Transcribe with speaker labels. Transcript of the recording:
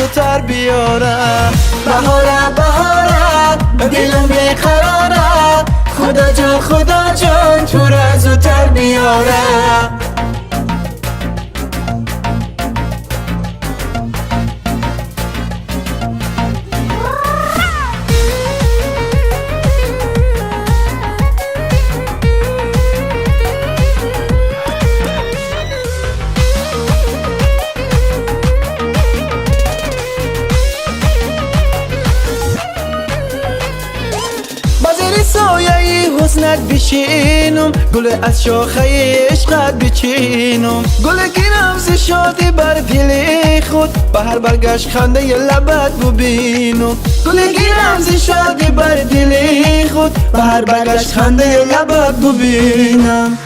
Speaker 1: زودتر بیارم. بهاره بهاره به دلم بیقراره، خدا جان تو را زودتر بیارم. سایه حسنت بشینم، گل از شاخه عشقت بچینم. گل گیرم ز شادی بر دل خود، بهر برگشت خنده لبت ببینم. گل گیرم ز شادی بر دل خود، بهر برگشت خنده لبت ببینم.